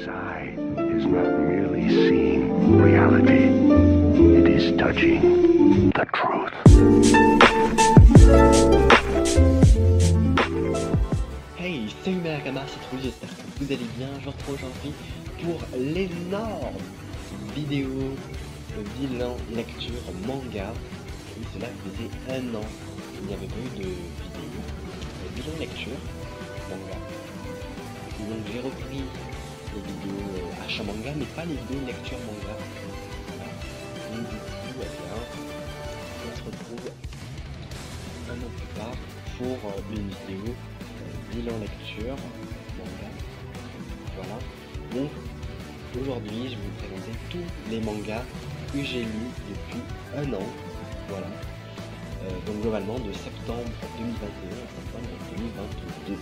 This eye is not merely seeing reality, it is touching the truth. Hey, salut mes Nakama, c'est Trou, j'espère que vous allez bien. Je vous retrouve aujourd'hui pour l'énorme vidéo bilan lecture manga. Oui, cela faisait un an qu'il n'y avait pas eu de vidéo bilan lecture manga. Donc j'ai repris les vidéos achat manga, mais pas les vidéos lecture manga. Voilà. Donc du coup, on se retrouve un an plus tard pour une vidéo bilan lecture manga. Voilà. Donc aujourd'hui, je vais vous présenter tous les mangas que j'ai lus depuis un an. Voilà. Donc globalement de septembre 2021 à septembre 2022.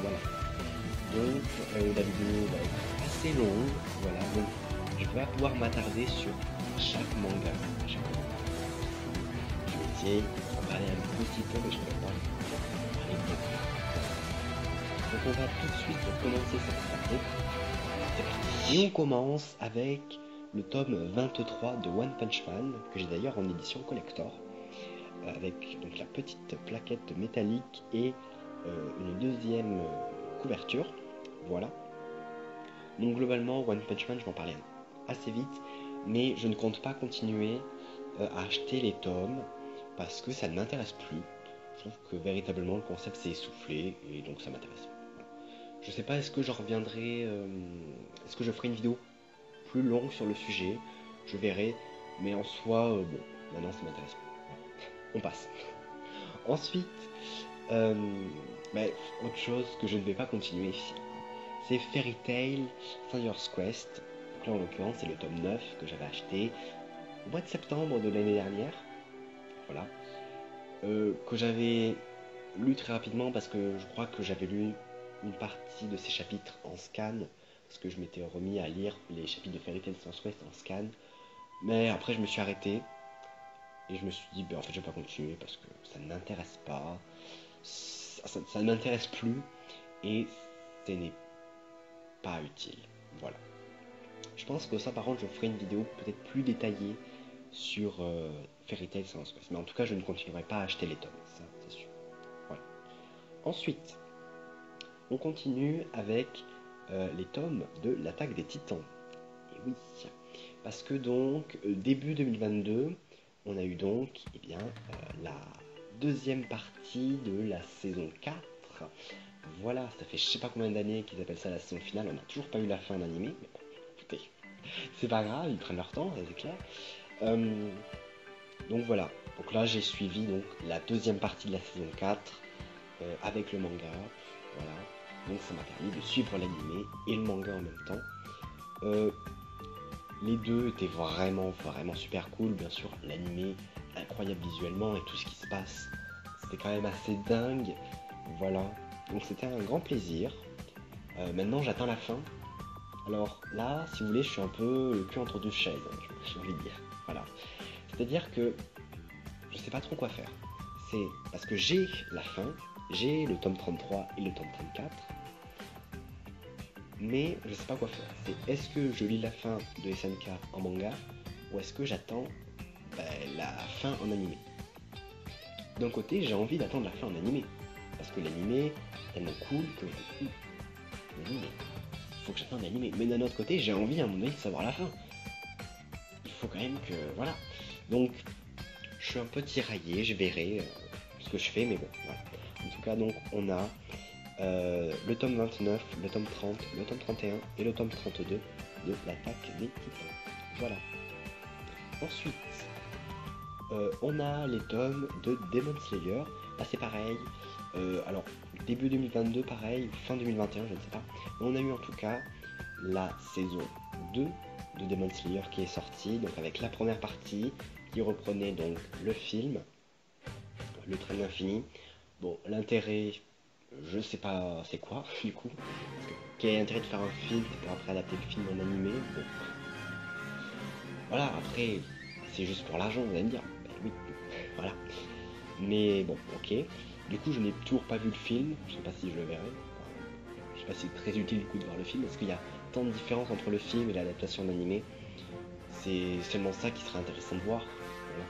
Voilà. Donc la vidéo va être assez longue. Voilà. Donc je vais pouvoir m'attarder sur chaque manga. Je vais essayer d'en parler un petit peu, mais je ne peux pas parler beaucoup. Donc on va tout de suite commencer cette partie. C'est parti. Et on commence avec le tome 23 de One Punch Man, que j'ai d'ailleurs en édition collector, avec donc la petite plaquette métallique et une deuxième couverture. Voilà. Donc globalement, One Punch Man, je vais en parler assez vite, mais je ne compte pas continuer à acheter les tomes parce que ça ne m'intéresse plus. Je trouve que véritablement le concept s'est essoufflé et donc ça m'intéresse. Je sais pas, est-ce que je reviendrai, est-ce que je ferai une vidéo plus longue sur le sujet, je verrai, mais en soi, bon, maintenant ça m'intéresse pas. On passe. Ensuite, autre chose que je ne vais pas continuer, c'est Fairy Tail Fires Quest. Donc là en l'occurrence c'est le tome 9 que j'avais acheté au mois de septembre de l'année dernière. Voilà. Que j'avais lu très rapidement parce que je crois que j'avais lu une partie de ces chapitres en scan, parce que je m'étais remis à lire les chapitres de Fairy Tail Fires Quest en scan, mais après je me suis arrêté et je me suis dit en fait je vais pas continuer parce que ça ne m'intéresse pas, ça ne m'intéresse plus et ce n'est pas utile. Voilà. Je pense que ça par contre je ferai une vidéo peut-être plus détaillée sur Fairy Tail Fires Quest, mais en tout cas je ne continuerai pas à acheter les tomes, ça c'est sûr. Voilà. Ensuite on continue avec les tomes de l'attaque des titans. Et oui, parce que donc début 2022, on a eu donc la deuxième partie de la saison 4. Voilà, ça fait je sais pas combien d'années qu'ils appellent ça la saison finale, on n'a toujours pas eu la fin en animé, mais bon, écoutez, c'est pas grave, ils prennent leur temps, c'est clair. Donc voilà, donc là j'ai suivi donc la deuxième partie de la saison 4 avec le manga, voilà. Donc ça m'a permis de suivre l'animé et le manga en même temps. Les deux étaient vraiment super cool. Bien sûr, l'animé incroyable visuellement et tout ce qui se passe, c'était quand même assez dingue. Voilà, donc c'était un grand plaisir. Maintenant j'attends la fin. Alors là, si vous voulez, je suis un peu le cul entre deux chaises, hein, j'ai envie de dire. Voilà, c'est-à-dire que je sais pas trop quoi faire. C'est parce que j'ai la fin, j'ai le tome 33 et le tome 34. Mais je sais pas quoi faire. C'est est-ce que je lis la fin de SNK en manga ou est-ce que j'attends la fin en animé. D'un côté, j'ai envie d'attendre la fin en animé parce que l'animé est tellement cool que l'animé, faut que j'attende l'animé. Mais d'un autre côté, j'ai envie à un moment donné de savoir la fin. Il faut quand même que voilà. Donc, je suis un peu tiraillé. Je verrai ce que je fais, mais bon, voilà. En tout cas, donc on a le tome 29, le tome 30, le tome 31 et le tome 32 de l'attaque des titans. Voilà. Ensuite, on a les tomes de Demon Slayer. Là c'est pareil. Alors, début 2022 pareil, fin 2021, je ne sais pas. Mais on a eu en tout cas la saison 2 de Demon Slayer qui est sortie. Donc avec la première partie qui reprenait donc le film, le train de l'infini. Bon, l'intérêt... je sais pas c'est quoi du coup, parce que quel est l'intérêt de faire un film pour après adapter le film en animé. Bon. Voilà, après c'est juste pour l'argent, vous allez me dire. Ben oui, voilà. Mais bon, ok. Du coup je n'ai toujours pas vu le film, je sais pas si je le verrai. Je sais pas si c'est très utile du coup de voir le film, parce qu'il y a importante différence entre le film et l'adaptation en animé. C'est seulement ça qui serait intéressant de voir. Voilà.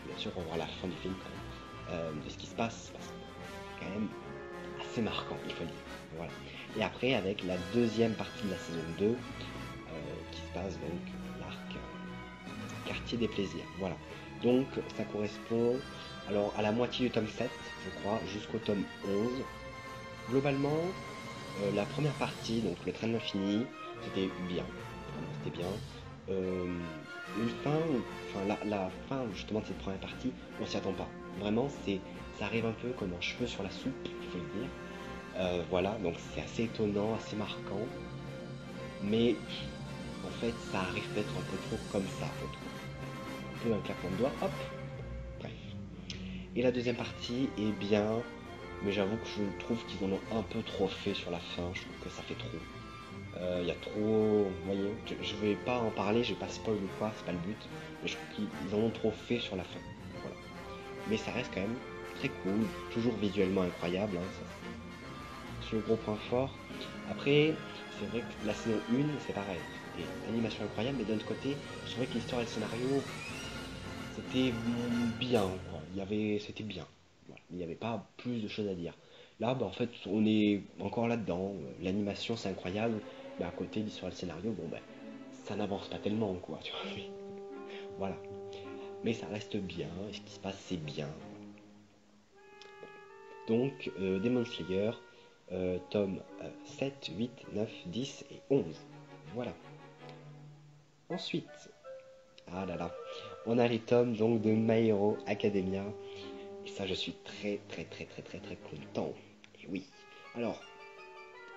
Bien sûr, on va voir la fin du film quand même, de ce qui se passe, parce que c'est quand même assez marquant, il faut le dire. Voilà. Et après, avec la deuxième partie de la saison 2, qui se passe donc l'arc Quartier des Plaisirs. Voilà. Donc, ça correspond alors à la moitié du tome 7, je crois, jusqu'au tome 11. Globalement, la première partie, donc le train de l'infini, c'était bien. Vraiment, c'était bien. Une fin, enfin la fin justement de cette première partie, on s'y attend pas. Vraiment, ça arrive un peu comme un cheveu sur la soupe, il faut le dire. Voilà, donc c'est assez étonnant, assez marquant. Mais en fait, ça arrive peut-être un peu trop comme ça, je trouve. Un peu un claquement de doigts, hop. Bref. Et la deuxième partie est bien, mais j'avoue que je trouve qu'ils en ont un peu trop fait sur la fin. Je trouve que ça fait trop. Il y a trop, vous voyez, je vais pas en parler, je vais pas spoil ou quoi, c'est pas le but, mais je trouve qu'ils en ont trop fait sur la fin, voilà. Mais ça reste quand même très cool, toujours visuellement incroyable, hein, ça c'est le gros point fort. Après, c'est vrai que la saison 1, c'est pareil, c'était animation incroyable, mais d'un autre côté, je trouvais que l'histoire et le scénario, c'était bien, quoi. C'était bien, voilà. Il n'y avait pas plus de choses à dire. Là, bah, en fait, on est encore là-dedans. L'animation, c'est incroyable. Mais à côté, l'histoire et le scénario, bon, ben, ça n'avance pas tellement, quoi. Tu vois. Voilà. Mais ça reste bien. Et ce qui se passe, c'est bien. Donc, Demon Slayer, tome 7, 8, 9, 10 et 11. Voilà. Ensuite, ah là là, on a les tomes donc de My Hero Academia. Et ça, je suis très, très, très, très, très, très content. Et oui. Alors,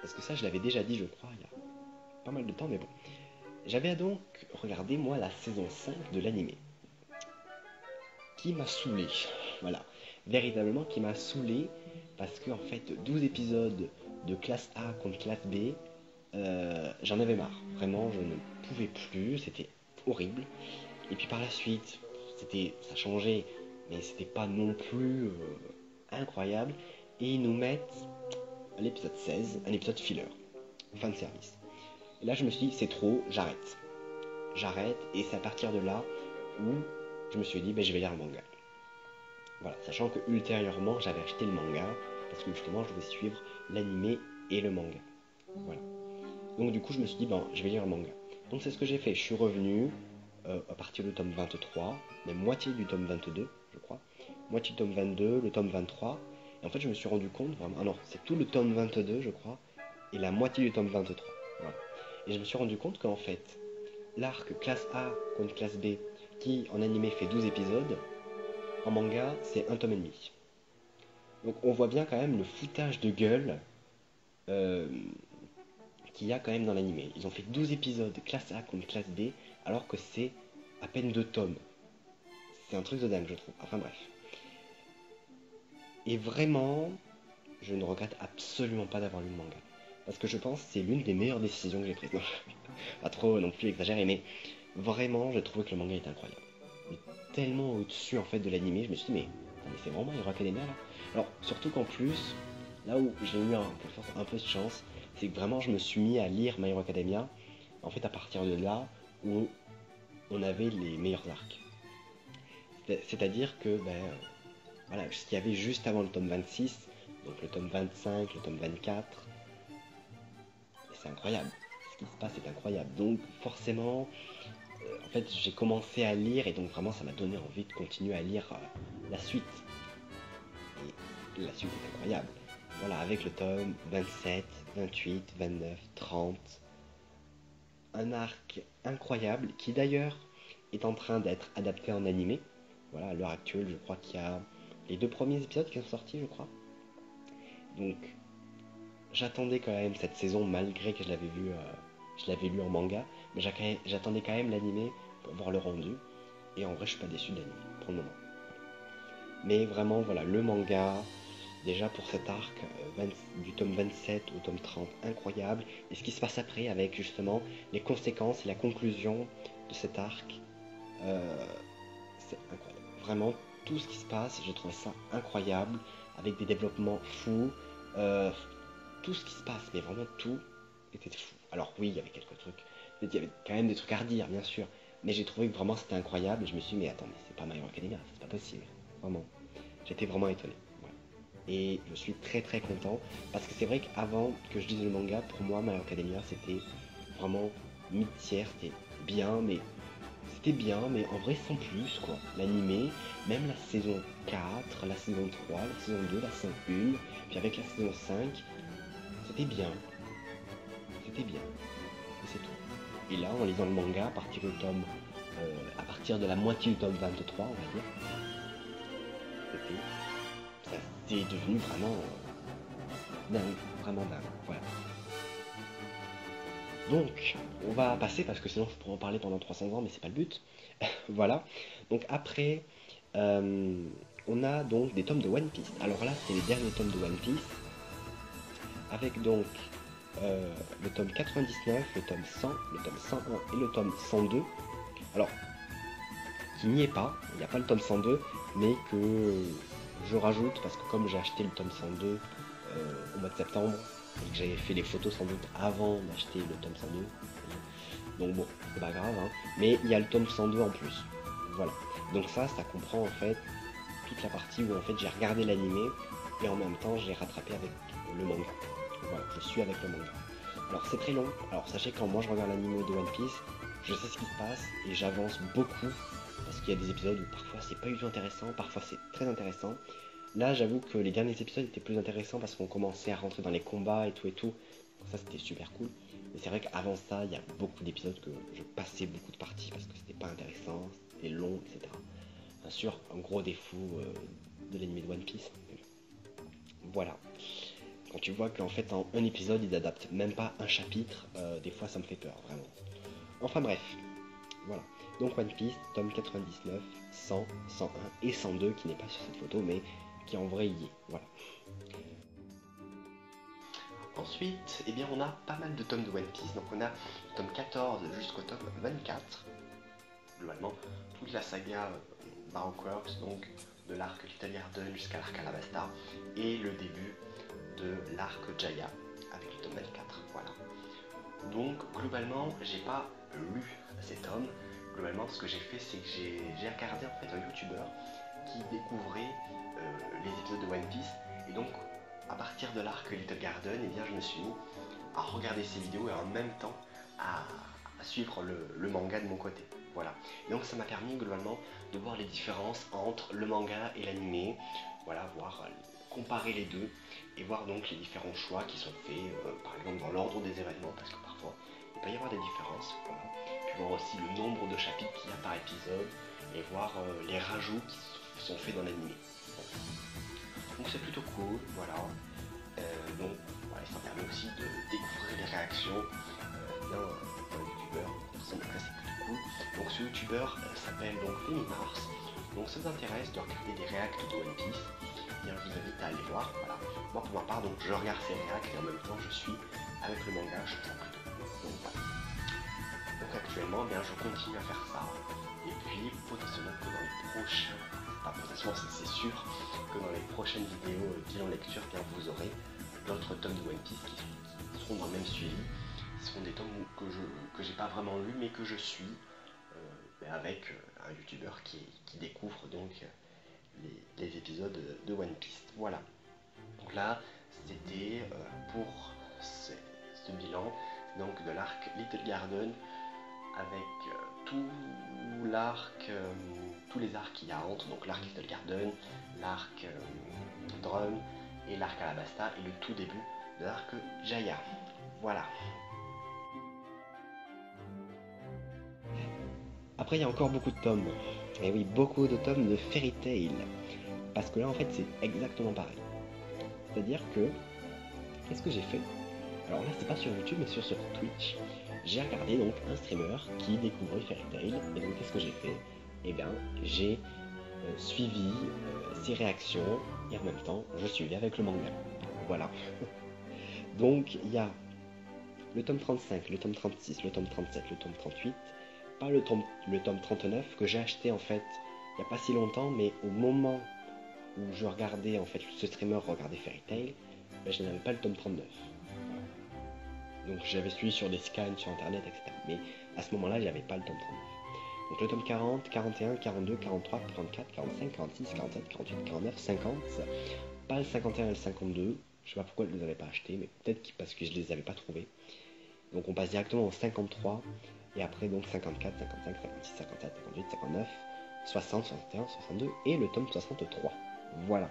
parce que ça, je l'avais déjà dit, je crois, il y a pas mal de temps, mais bon. J'avais donc regardé, moi, la saison 5 de l'animé, qui m'a saoulé. Voilà. Véritablement, qui m'a saoulé, parce que, en fait, 12 épisodes de classe A contre classe B, j'en avais marre. Vraiment, je ne pouvais plus, c'était horrible. Et puis par la suite, ça changeait, mais c'était pas non plus incroyable. Et ils nous mettent à l'épisode 16, un épisode filler, fin de service. Et là, je me suis dit, c'est trop, j'arrête. J'arrête, et c'est à partir de là où je me suis dit, ben, je vais lire le manga. Voilà, sachant que ultérieurement, j'avais acheté le manga, parce que justement, je voulais suivre l'animé et le manga. Voilà. Donc du coup, je me suis dit, ben, je vais lire le manga. Donc c'est ce que j'ai fait. Je suis revenu à partir du tome 23, même moitié du tome 22, je crois. Moitié du tome 22, le tome 23. Et en fait, je me suis rendu compte, vraiment, ah non, c'est tout le tome 22, je crois, et la moitié du tome 23. Voilà. Et je me suis rendu compte qu'en fait, l'arc classe A contre classe B, qui en animé fait 12 épisodes, en manga, c'est un tome et demi. Donc on voit bien quand même le foutage de gueule euh, qu'il y a quand même dans l'animé. Ils ont fait 12 épisodes classe A contre classe B, alors que c'est à peine 2 tomes. C'est un truc de dingue, je trouve. Enfin bref. Et vraiment, je ne regrette absolument pas d'avoir lu le manga. Parce que je pense que c'est l'une des meilleures décisions que j'ai prises. Non, pas trop non plus exagéré, mais vraiment, j'ai trouvé que le manga est incroyable. Il est tellement au-dessus en fait de l'animé, je me suis dit, mais c'est vraiment Hero Academia là. Alors, surtout qu'en plus, là où j'ai eu un peu de chance, c'est que vraiment je me suis mis à lire My Hero Academia, en fait à partir de là où on avait les meilleurs arcs. C'est-à-dire que, ben, voilà, ce qu'il y avait juste avant le tome 26, donc le tome 25, le tome 24, et c'est incroyable. Ce qui se passe est incroyable. Donc forcément, en fait, j'ai commencé à lire et donc vraiment ça m'a donné envie de continuer à lire la suite. Et la suite est incroyable. Voilà, avec le tome 27, 28, 29, 30. Un arc incroyable qui d'ailleurs est en train d'être adapté en animé. Voilà, à l'heure actuelle, je crois qu'il y a les 2 premiers épisodes qui sont sortis, je crois. Donc, j'attendais quand même cette saison malgré que je l'avais lu en manga, mais j'attendais quand même l'animé pour voir le rendu. Et en vrai, je suis pas déçu de l'animé pour le moment. Mais vraiment, voilà, le manga, déjà pour cet arc du tome 27 au tome 30, incroyable. Et ce qui se passe après avec justement les conséquences et la conclusion de cet arc, c'est incroyable. Vraiment, tout ce qui se passe, je trouve ça incroyable, avec des développements fous. Tout ce qui se passe, mais vraiment tout était fou. Alors oui, il y avait quelques trucs, il y avait quand même des trucs à redire, bien sûr, mais j'ai trouvé que vraiment c'était incroyable, et je me suis dit, mais attendez, c'est pas My Hero Academia, c'est pas possible, vraiment. J'étais vraiment étonné. Voilà. Et je suis très très content, parce que c'est vrai qu'avant que je lise le manga, pour moi, My Hero Academia, c'était vraiment mid-tiers, c'était bien, mais en vrai sans plus, quoi. L'animé, même la saison 4, la saison 3, la saison 2, la saison 1, puis avec la saison 5, c'était bien. C'était bien. Et c'est tout. Et là, en lisant le manga, à partir de la moitié du tome 23, on va dire, c'était devenu vraiment dingue, vraiment dingue. Voilà. Donc, on va passer parce que sinon je pourrais en parler pendant 300 ans, mais c'est pas le but. Voilà. Donc après, euh, on a donc des tomes de One Piece. Alors là, c'est les derniers tomes de One Piece, avec donc le tome 99, le tome 100, le tome 101 et le tome 102. Alors, qui n'y est pas, il n'y a pas le tome 102, mais que je rajoute parce que comme j'ai acheté le tome 102 au mois de septembre, et que j'avais fait les photos sans doute avant d'acheter le tome 102, donc bon, c'est pas grave, hein, mais il y a le tome 102 en plus. Voilà. Donc ça comprend en fait toute la partie où en fait j'ai regardé l'animé et en même temps j'ai rattrapé avec le manga. Voilà, je suis avec le manga. Alors c'est très long. Alors sachez que quand moi je regarde l'animé de One Piece, je sais ce qui se passe et j'avance beaucoup parce qu'il y a des épisodes où parfois c'est pas du tout intéressant, parfois c'est très intéressant. Là j'avoue que les derniers épisodes étaient plus intéressants parce qu'on commençait à rentrer dans les combats et tout et tout. Ça c'était super cool. Mais c'est vrai qu'avant ça, il y a beaucoup d'épisodes que je passais beaucoup de parties parce que c'était pas intéressant, c'était long, etc. Bien sûr, un gros défaut de l'anime de One Piece. Voilà. Quand tu vois qu'en fait en un épisode ils adaptent même pas un chapitre, des fois ça me fait peur, vraiment. Enfin bref, voilà. Donc One Piece, tome 99, 100, 101 et 102 qui n'est pas sur cette photo mais qui en vrai y est. Voilà. Ensuite, eh bien, on a pas mal de tomes de One Piece. Donc on a le tome 14 jusqu'au tome 24. Globalement, toute la saga Baroque Works, donc de l'arc Little Garden jusqu'à l'arc Alabasta, et le début de l'arc Jaya avec le tome 24. Voilà. Donc globalement, j'ai pas lu ces tomes. Globalement, ce que j'ai fait, c'est que j'ai regardé en fait un YouTuber qui découvrait les épisodes de One Piece, et donc à partir de l'arc Little Garden, eh bien, je me suis mis à regarder ces vidéos et en même temps à suivre le manga de mon côté. Voilà. Et donc ça m'a permis globalement de voir les différences entre le manga et l'animé. Voilà, voir, comparer les deux et voir donc les différents choix qui sont faits, par exemple dans l'ordre des événements, parce que parfois il peut y avoir des différences. Voilà. Puis voir aussi le nombre de chapitres qu'il y a par épisode et voir les rajouts qui sont faits dans l'animé. Donc c'est plutôt cool, voilà. Donc voilà, ça permet aussi de découvrir les réactions d'un youtubeur. Donc ça c'est plutôt cool. Donc ce youtubeur s'appelle donc Fémimars. Donc ça vous intéresse de regarder des réacts de One Piece, bien je vous invite à aller voir. Voilà. Moi pour ma part donc je regarde ces réacts et en même temps je suis avec le manga, je trouve ça plutôt cool. Donc voilà. Donc actuellement bien je continue à faire ça. Et puis potentiellement que dans les prochains, pas potentiellement c'est sûr, que dans les prochaines vidéos bilan lecture, bien vous aurez d'autres tomes de One Piece qui seront dans le même suivi. Ce seront des tomes que j'ai pas vraiment lus mais que je suis avec un youtubeur qui découvre donc les épisodes de One Piece. Voilà. Donc là, c'était pour ce bilan donc de l'arc Little Garden avec tous les arcs qu'il y a entre, donc l'arc Little Garden, l'arc Drum et l'arc Alabasta et le tout début de l'arc Jaya. Voilà. Après, il y a encore beaucoup de tomes. Et oui, beaucoup de tomes de Fairy Tail. Parce que là, en fait, c'est exactement pareil. C'est-à-dire que, qu'est-ce que j'ai fait? Alors là, c'est pas sur YouTube, mais sur Twitch. J'ai regardé donc un streamer qui découvrait Fairy Tail. Et donc, qu'est-ce que j'ai fait? Eh bien, j'ai suivi ses réactions et en même temps, je suivais avec le manga. Voilà. Donc, il y a le tome 35, le tome 36, le tome 37, le tome 38, pas le tome 39 que j'ai acheté en fait il n'y a pas si longtemps, mais au moment où je regardais en fait ce streamer regarder Fairy Tail, ben, je n'avais pas le tome 39. Donc j'avais suivi sur des scans sur internet, etc. Mais à ce moment-là, j'avais pas le tome 39. Donc le tome 40, 41, 42, 43, 44, 45, 46, 47, 48, 49, 50. Pas le 51 et le 52. Je sais pas pourquoi je ne les avais pas achetés, mais peut-être parce que je les avais pas trouvés. Donc on passe directement au 53. Et après donc 54, 55, 56, 57, 58, 59, 60, 61, 62 et le tome 63. Voilà.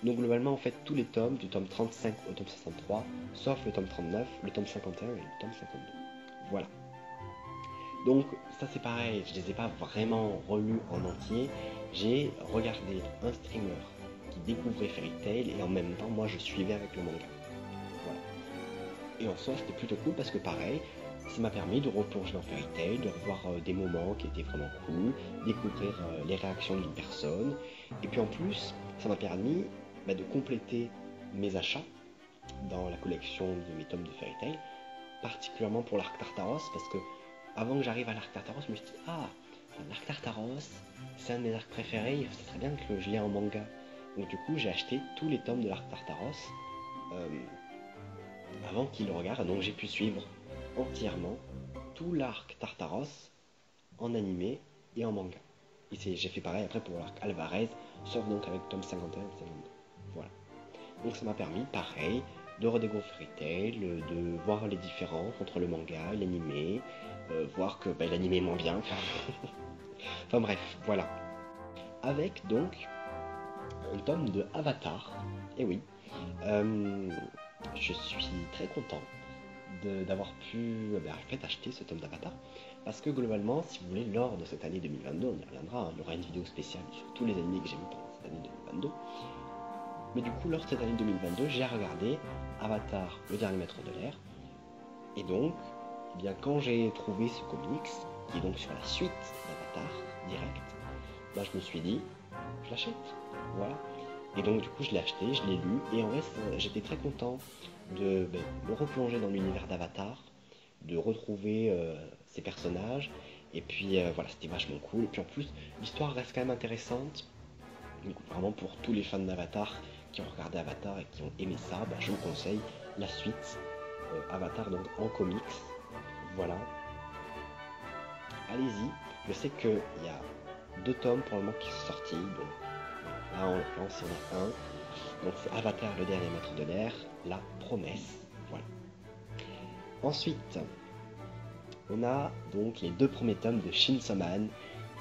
Donc globalement en fait tous les tomes du tome 35 au tome 63, sauf le tome 39, le tome 51 et le tome 52. Voilà. Donc ça c'est pareil, je les ai pas vraiment relus en entier. J'ai regardé un streamer qui découvrait Fairy Tail et en même temps moi je suivais avec le manga. Voilà. Et en soi c'était plutôt cool parce que pareil, ça m'a permis de replonger dans Fairy Tail, de revoir des moments qui étaient vraiment cool, découvrir les réactions d'une personne. Et puis en plus, ça m'a permis de compléter mes achats dans la collection de mes tomes de Fairy Tail, particulièrement pour l'arc Tartaros, parce que avant que j'arrive à l'arc Tartaros, je me suis dit, ah, l'arc Tartaros, c'est un de mes arcs préférés, ce serait bien que je l'ai en manga. Donc du coup, j'ai acheté tous les tomes de l'arc Tartaros avant qu'il le regarde, donc j'ai pu suivre entièrement tout l'arc Tartaros en animé et en manga. Et j'ai fait pareil après pour l'arc Alvarez, sauf donc avec tome 51 et 52. Voilà. Donc ça m'a permis, pareil, de redécouvrir Fairy Tail, de voir les différences entre le manga et l'animé, voir que l'animé est moins bien. Enfin bref, voilà. Avec donc un tome de Avatar. Et oui, je suis très content d'avoir pu en fait, acheter ce tome d'Avatar. Parce que globalement, si vous voulez, lors de cette année 2022, on y reviendra, hein, il y aura une vidéo spéciale sur tous les animés que j'ai vus pendant cette année 2022. Mais du coup, lors de cette année 2022, j'ai regardé Avatar, le dernier maître de l'air. Et donc, eh bien, quand j'ai trouvé ce comics, qui est donc sur la suite d'Avatar, direct, je me suis dit, je l'achète. Voilà. Et donc, du coup, je l'ai acheté, je l'ai lu, et en vrai, j'étais très content de me replonger dans l'univers d'Avatar, de retrouver ces personnages, et puis voilà, c'était vachement cool. Et puis en plus, l'histoire reste quand même intéressante. Donc, vraiment, pour tous les fans d'Avatar qui ont regardé Avatar et qui ont aimé ça, je vous conseille la suite Avatar donc en comics. Voilà. Allez-y. Je sais qu'il y a 2 tomes pour le moment qui sont sortis. Donc là, en l'occurrence, il y en a un. Donc c'est Avatar, le dernier maître de l'air, la promesse. Voilà. Ensuite, on a donc les 2 premiers tomes de Chainsaw Man.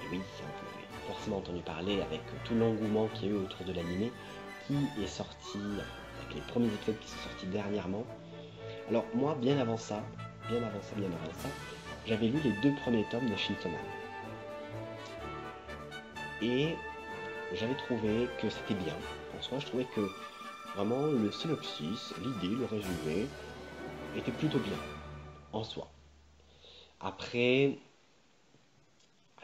Et oui, vous avez forcément entendu parler avec tout l'engouement qu'il y a eu autour de l'anime qui est sorti, avec les premiers épisodes qui sont sortis dernièrement. Alors moi, bien avant ça, j'avais lu les 2 premiers tomes de Chainsaw Man. Et j'avais trouvé que c'était bien. En soi, je trouvais que vraiment le synopsis, l'idée, le résumé était plutôt bien en soi. Après,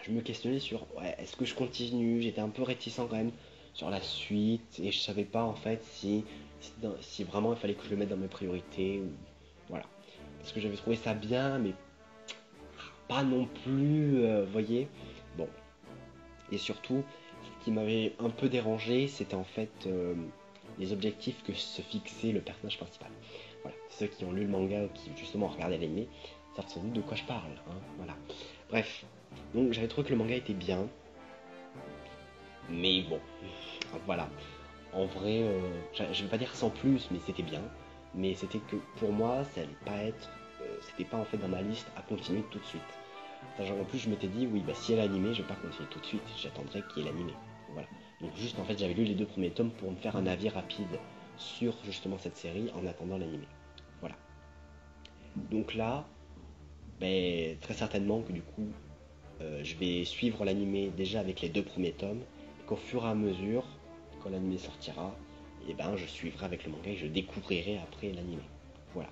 je me questionnais sur est-ce que je continue. J'étais un peu réticent quand même sur la suite et je savais pas en fait si vraiment il fallait que je le mette dans mes priorités ou voilà. Parce que j'avais trouvé ça bien, mais pas non plus, voyez. Bon. Et surtout, ce qui m'avait un peu dérangé, c'était en fait les objectifs que se fixait le personnage principal. Voilà, ceux qui ont lu le manga ou qui justement ont regardé l'anime savent sans doute de quoi je parle. Hein, voilà. Bref, donc j'avais trouvé que le manga était bien, mais bon, voilà. En vrai, je vais pas dire sans plus, mais c'était bien. Mais c'était que pour moi, ça allait pas être, c'était pas en fait dans ma liste à continuer tout de suite. En plus, je m'étais dit, oui, si elle est animée, je vais pas continuer tout de suite, j'attendrai qu'il y ait l'animé. Voilà. Donc juste en fait, j'avais lu les 2 premiers tomes pour me faire un avis rapide sur justement cette série en attendant l'animé. Voilà. Donc là, très certainement que du coup, je vais suivre l'animé déjà avec les 2 premiers tomes, et qu'au fur et à mesure, quand l'animé sortira, je suivrai avec le manga et je découvrirai après l'animé. Voilà.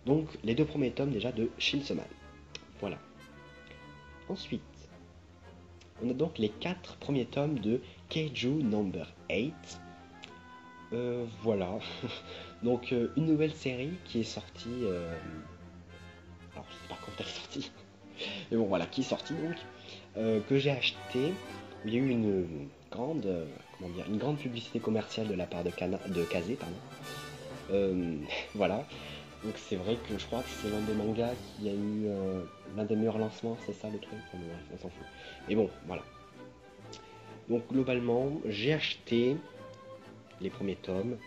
Donc les 2 premiers tomes déjà de Chainsaw Man. Voilà. Ensuite, on a donc les 4 premiers tomes de Keiju Number 8. Voilà. Donc une nouvelle série qui est sortie. Alors je sais pas quand elle est sortie. Mais bon voilà, qui est sortie donc. Que j'ai acheté. Il y a eu une grande. Une grande publicité commerciale de la part de Kazé, pardon. Voilà. Donc c'est vrai que je crois que c'est l'un des mangas qui a eu l'un des meilleurs lancements, c'est ça le truc. Enfin, bon, bref, on s'en fout. Mais bon, voilà. Donc globalement, j'ai acheté les premiers tomes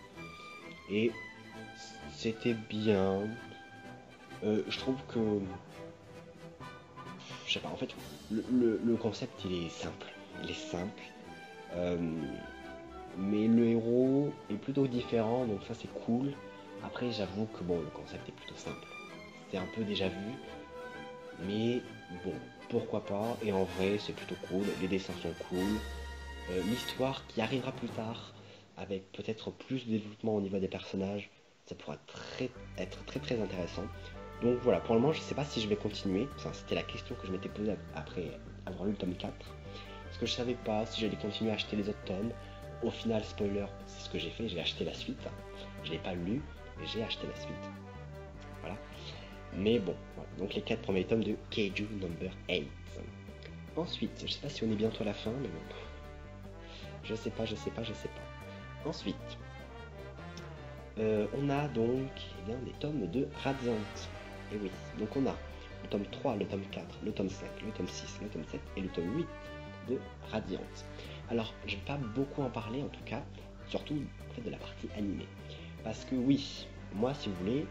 et c'était bien. Je trouve que, je sais pas, en fait, le concept il est simple. Il est simple. Euh, mais le héros est plutôt différent, donc ça c'est cool. Après, j'avoue que bon, le concept est plutôt simple. C'est un peu déjà vu, mais bon, pourquoi pas. Et en vrai, c'est plutôt cool. Les dessins sont cool. L'histoire qui arrivera plus tard, avec peut-être plus de développement au niveau des personnages, ça pourra être très très intéressant. Donc voilà, pour le moment, je sais pas si je vais continuer. Enfin, c'était la question que je m'étais posée après avoir lu le tome 4. Parce que je savais pas si j'allais continuer à acheter les autres tomes. Au final, spoiler, c'est ce que j'ai fait, j'ai acheté la suite. Je l'ai pas lu, mais j'ai acheté la suite. Voilà. Mais bon, voilà. Donc les 4 premiers tomes de Keiju Number 8. Ensuite, je sais pas si on est bientôt à la fin, mais bon. Je sais pas. Ensuite, on a donc eh bien, des tomes de Radiant. Et oui, donc on a le tome 3, le tome 4, le tome 5, le tome 6, le tome 7 et le tome 8 de Radiant. Alors, je vais pas beaucoup en parler en tout cas, surtout en fait, de la partie animée. Parce que oui, moi si vous voulez,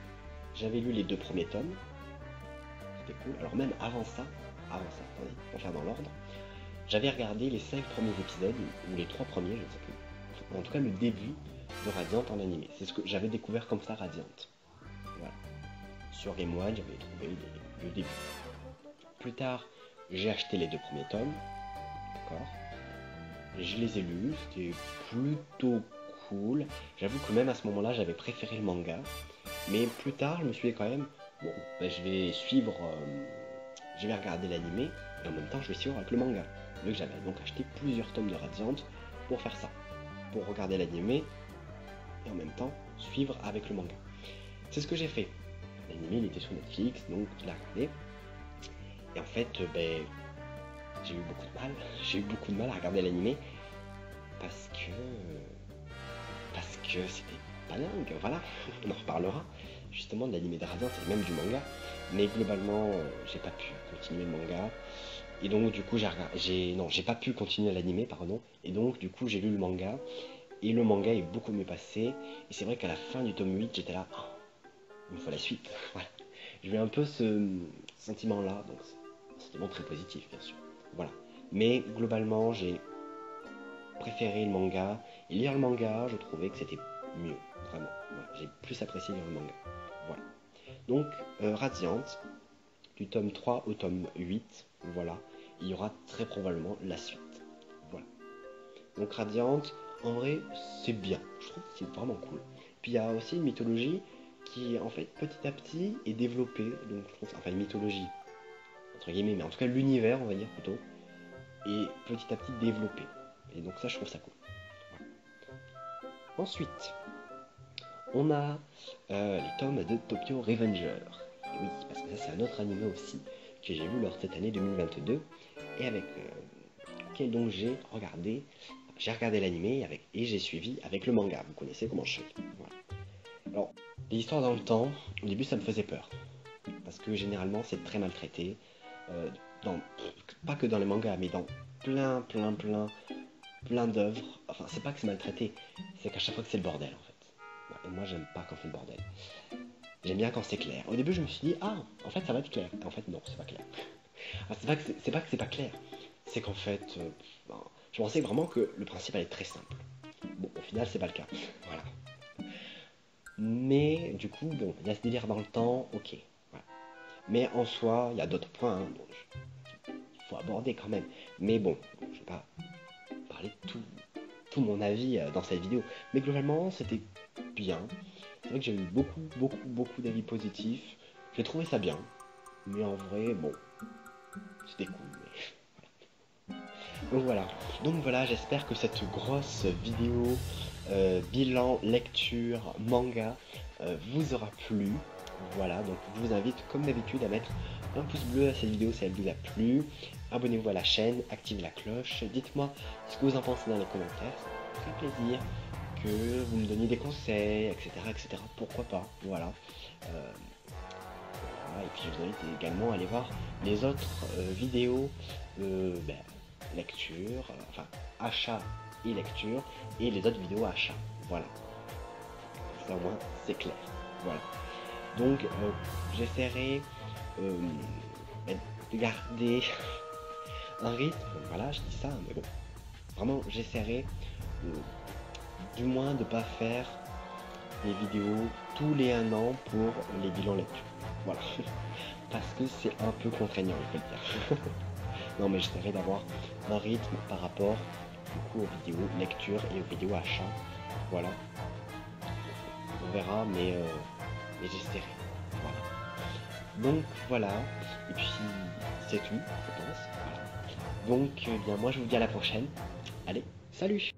j'avais lu les 2 premiers tomes, c'était cool. Alors même avant ça, attendez, pour faire dans l'ordre, j'avais regardé les 5 premiers épisodes, ou les 3 premiers, je ne sais plus. En tout cas le début de Radiant en animé. C'est ce que j'avais découvert comme ça, Radiant. Voilà. Sur Game One, j'avais trouvé le début. Plus tard, j'ai acheté les 2 premiers tomes. D'accord. Je les ai lus, c'était plutôt cool. J'avoue que même à ce moment-là, j'avais préféré le manga. Mais plus tard, je me suis dit quand même, bon, ben, je vais suivre, je vais regarder l'animé, et en même temps, je vais suivre avec le manga. Donc j'avais donc acheté plusieurs tomes de Radiant pour faire ça. Pour regarder l'animé, et en même temps, suivre avec le manga. C'est ce que j'ai fait. L'animé, il était sur Netflix, donc je l'ai regardé. Et en fait, ben, j'ai eu beaucoup de mal. J'ai eu beaucoup de mal à regarder l'animé parce que c'était pas dingue. Voilà, on en reparlera justement de l'animé de Radiant et même du manga. Mais globalement, j'ai pas pu continuer le manga. Et donc du coup, j'ai pas pu continuer l'animé, pardon. Et donc du coup, j'ai lu le manga. Et le manga est beaucoup mieux passé. Et c'est vrai qu'à la fin du tome 8, j'étais là, oh, il me faut la suite. Voilà. J'ai eu un peu ce sentiment-là, donc c'est un sentiment très positif, bien sûr. Voilà. Mais globalement, j'ai préféré le manga. Et lire le manga, je trouvais que c'était mieux, vraiment. Voilà. J'ai plus apprécié lire le manga. Voilà. Donc, Radiant, du tome 3 au tome 8, voilà. Il y aura très probablement la suite. Voilà. Donc Radiant, en vrai, c'est bien. Je trouve que c'est vraiment cool. Puis il y a aussi une mythologie qui, en fait, petit à petit, est développée. Donc je trouve, enfin une mythologie, entre guillemets, mais en tout cas l'univers, on va dire plutôt, est petit à petit développé. Et donc ça, je trouve ça cool. Voilà. Ensuite, on a les tomes de Tokyo Revenger. Et oui, parce que ça, c'est un autre anime aussi que j'ai vu lors de cette année 2022 et avec lequel donc j'ai regardé l'anime et j'ai suivi avec le manga. Vous connaissez comment je fais. Voilà. Alors, les histoires dans le temps, au début ça me faisait peur. Parce que généralement c'est très maltraité. Pas que dans les mangas, mais dans plein d'œuvres. Enfin, c'est pas que c'est maltraité, c'est qu'à chaque fois que c'est le bordel en fait. Et moi j'aime pas quand c'est le bordel. J'aime bien quand c'est clair. Au début je me suis dit, ah, en fait ça va être clair. Et en fait non, c'est pas clair. Alors, c'est pas que c'est pas clair. C'est qu'en fait, je pensais vraiment que le principe allait être très simple. Bon, au final, c'est pas le cas. Voilà. Mais du coup, bon, il y a ce délire dans le temps, ok. Voilà. Mais en soi, il y a d'autres points, hein, il faut aborder quand même. Mais bon, je vais pas parler de tout mon avis dans cette vidéo. Mais globalement, c'était bien. C'est vrai que j'ai eu beaucoup d'avis positifs. J'ai trouvé ça bien. Mais en vrai, bon, c'était cool. Donc voilà, j'espère que cette grosse vidéo bilan lecture manga vous aura plu. Voilà, donc je vous invite comme d'habitude à mettre un pouce bleu à cette vidéo si elle vous a plu. Abonnez-vous à la chaîne, activez la cloche, dites-moi ce que vous en pensez dans les commentaires, ça me ferait plaisir. que vous me donniez des conseils, etc. etc. Pourquoi pas, voilà. Voilà. Et puis je vous invite également à aller voir les autres vidéos lecture, enfin achat et lecture, et les autres vidéos achat. Voilà. Ça au moins c'est clair. Voilà. Donc j'essaierai de garder un rythme, voilà, je dis ça, mais bon, vraiment j'essaierai du moins de pas faire des vidéos tous les 1 an pour les bilans lecture. Voilà. Parce que c'est un peu contraignant, il faut le dire. Non, mais j'essaierai d'avoir un rythme par rapport du coup aux vidéos lecture et aux vidéos achat. Voilà. On verra, mais j'essaierai. Voilà. Donc voilà. Et puis c'est tout, je pense. Voilà. Donc bien moi je vous dis à la prochaine. Allez, salut!